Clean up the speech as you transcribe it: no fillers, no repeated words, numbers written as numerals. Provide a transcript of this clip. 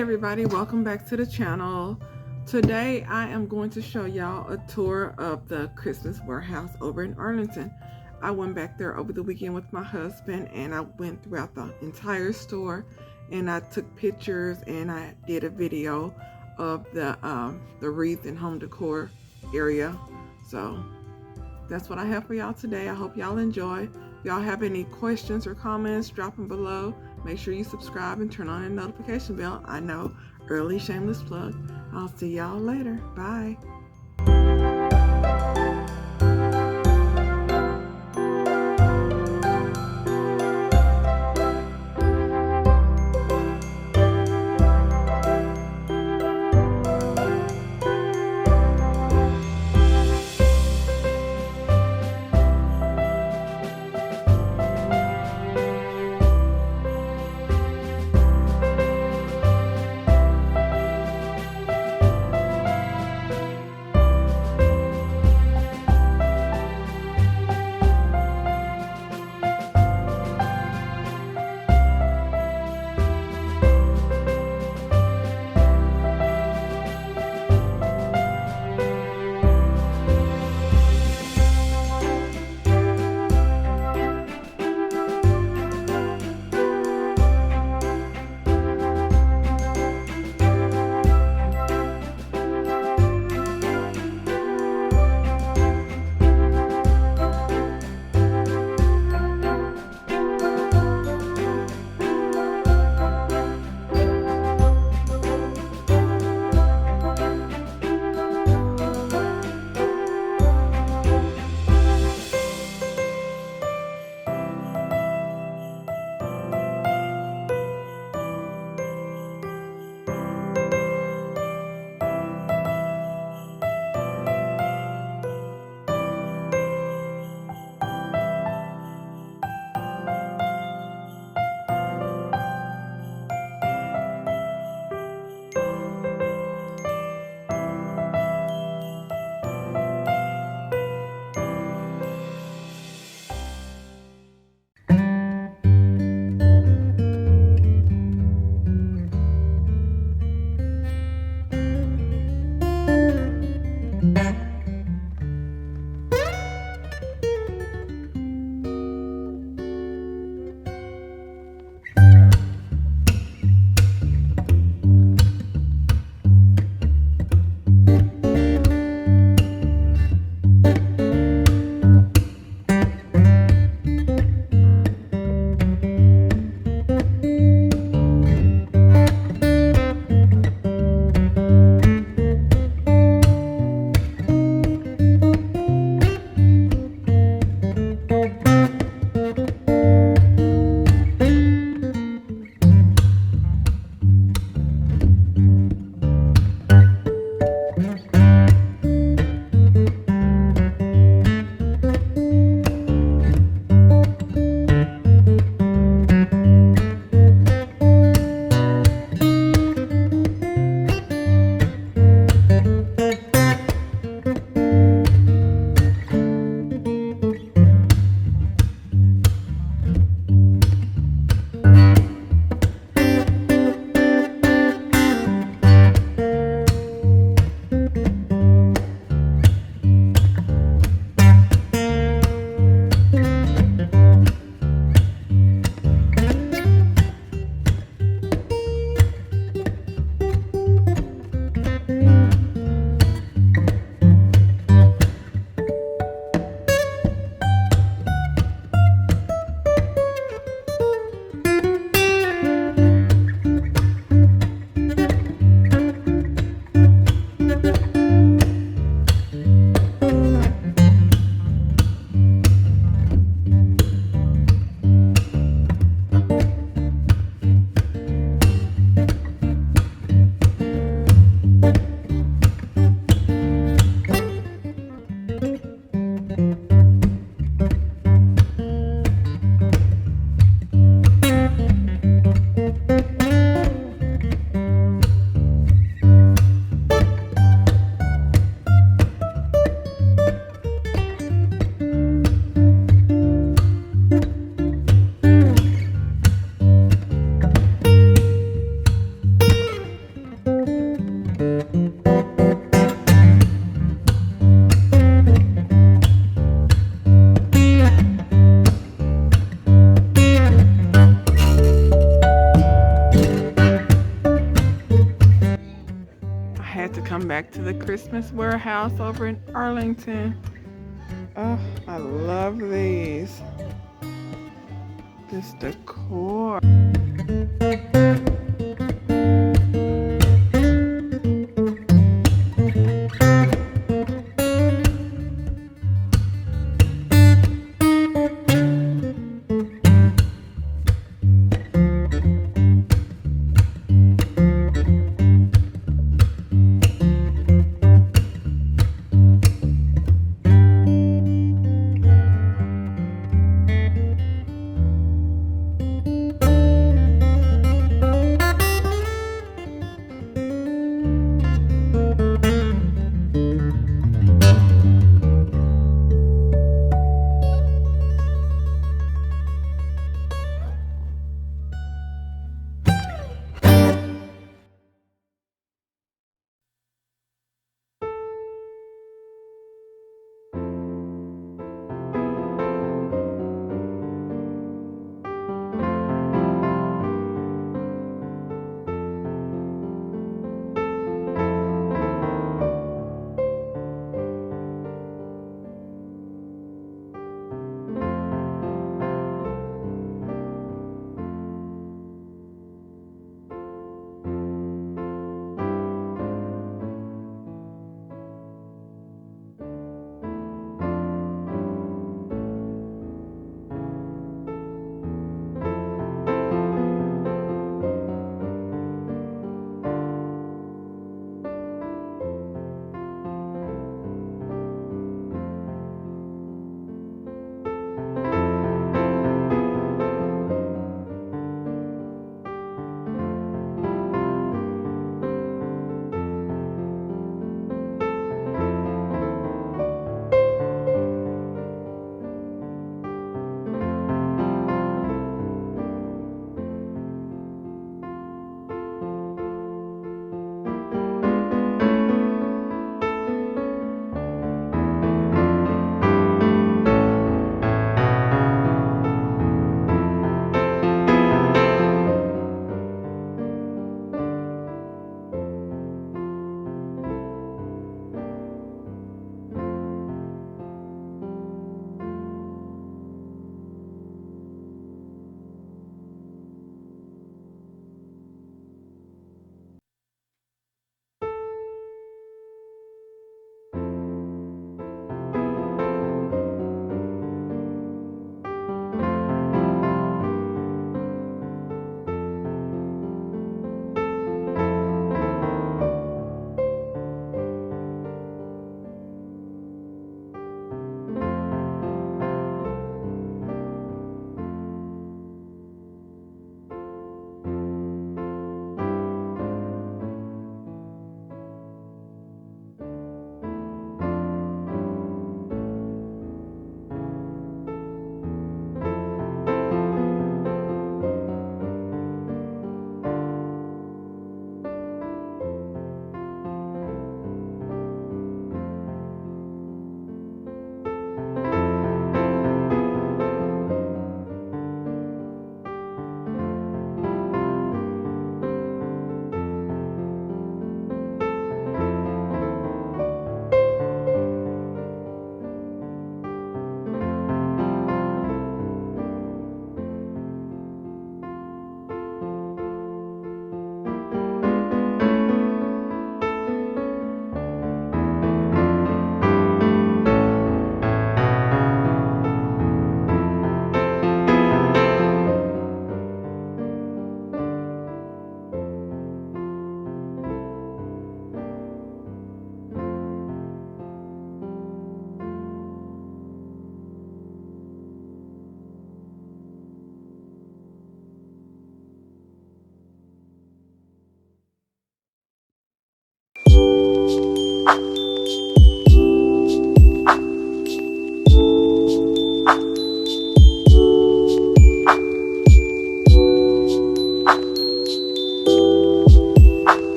everybody, welcome back to the channel. Today I am going to show y'all a tour of the Christmas warehouse over in Arlington. I went back there over the weekend with my husband and I went throughout the entire store and I took pictures and I did a video of the wreath and home decor area. So that's what I have for y'all today. I hope y'all enjoy. If y'all have any questions or comments, drop them below. Make sure you subscribe and turn on the notification bell. I know, early shameless plug. I'll see y'all later. Bye. back to the Christmas warehouse over in Arlington. Oh, I love these. This decor.